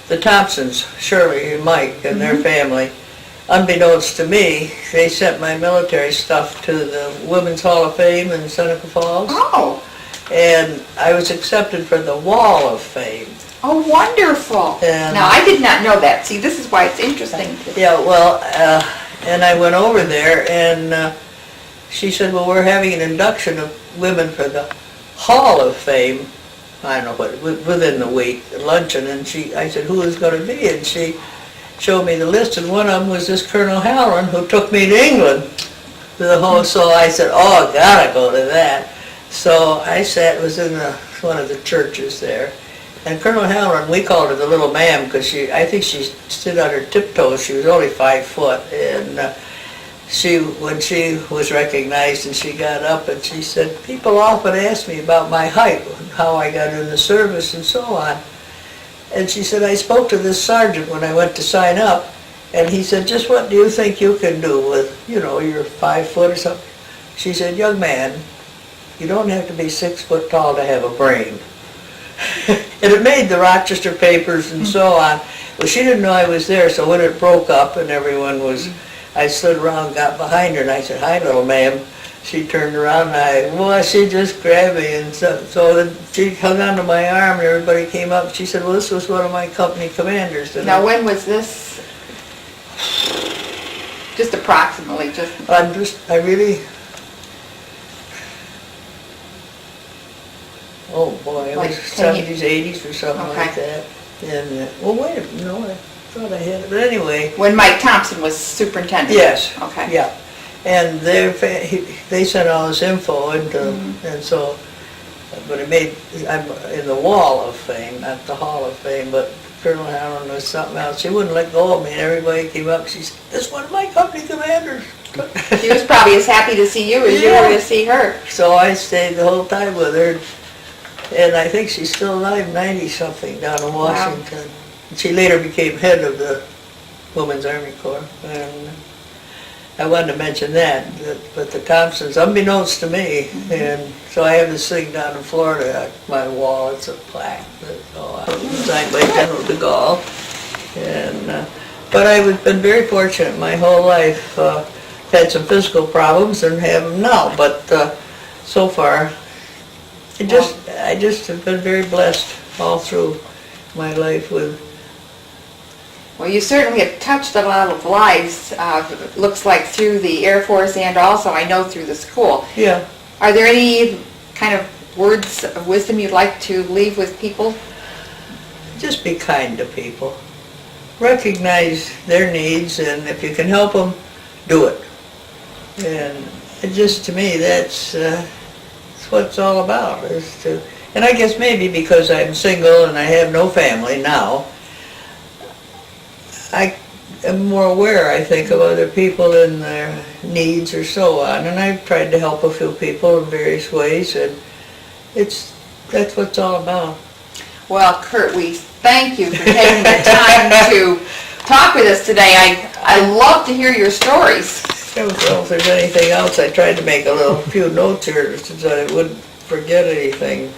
the Thompsons, Shirley and Mike and their family, unbeknownst to me, they sent my military stuff to the Women's Hall of Fame in Seneca Falls. Oh. And I was accepted for the Wall of Fame. Oh, wonderful. Now, I did not know that. See, this is why it's interesting. Yeah, well, and I went over there, and she said, well, we're having an induction of women for the Hall of Fame. I don't know what, within the week, luncheon, and I said, who is going to be? And she showed me the list, and one of them was this Colonel Halloran, who took me to England. So I said, oh, I gotta go to that. So I was in one of the churches there, and Colonel Halloran, we called her the little ma'am, because I think she stood on her tiptoes. She was only 5 foot, and when she was recognized and she got up and she said, people often ask me about my height, how I got in the service and so on. And she said, I spoke to this sergeant when I went to sign up, and he said, just what do you think you can do with, you're 5 foot or something? She said, young man, you don't have to be 6 foot tall to have a brain. And it made the Rochester papers and so on. Well, she didn't know I was there, so when it broke up and I stood around, got behind her, and I said, hi, little ma'am. She turned around, and she just grabbed me, and so then she hung onto my arm, and everybody came up. She said, well, this was one of my company commanders. Now, when was this? Just approximately, oh boy, it was 70s, 80s or something like that. And, well, wait a minute, no, I thought I had it, but anyway. When Mike Thompson was superintendent? Yes. Okay. Yeah. And they sent all this info, and so, but I'm in the Wall of Fame, not the Hall of Fame, but Colonel Halloran was something else. She wouldn't let go of me, and everybody came up, she said, this is one of my company commanders. She was probably as happy to see you as you were to see her. So I stayed the whole time with her, and I think she's still alive, 90-something, down in Washington. Wow. She later became head of the Women's Army Corps, and I wanted to mention that, but the Thompsons, unbeknownst to me, and so I have this thing down in Florida at my wall. It's a plaque signed by General DeGaulle, and but I've been very fortunate my whole life. Had some physical problems and have them now, but so far, I just have been very blessed all through my life with. Well, you certainly have touched a lot of lives, looks like through the Air Force and also, I know, through the school. Yeah. Are there any kind of words of wisdom you'd like to leave with people? Just be kind to people. Recognize their needs, and if you can help them, do it. And it just, to me, that's what it's all about. And I guess maybe because I'm single and I have no family now, I am more aware, I think, of other people and their needs or so on, and I've tried to help a few people in various ways, and that's what it's all about. Well, Kurt, we thank you for taking the time to talk with us today. I love to hear your stories. Well, if there's anything else, I tried to make a few notes here so that I wouldn't forget anything.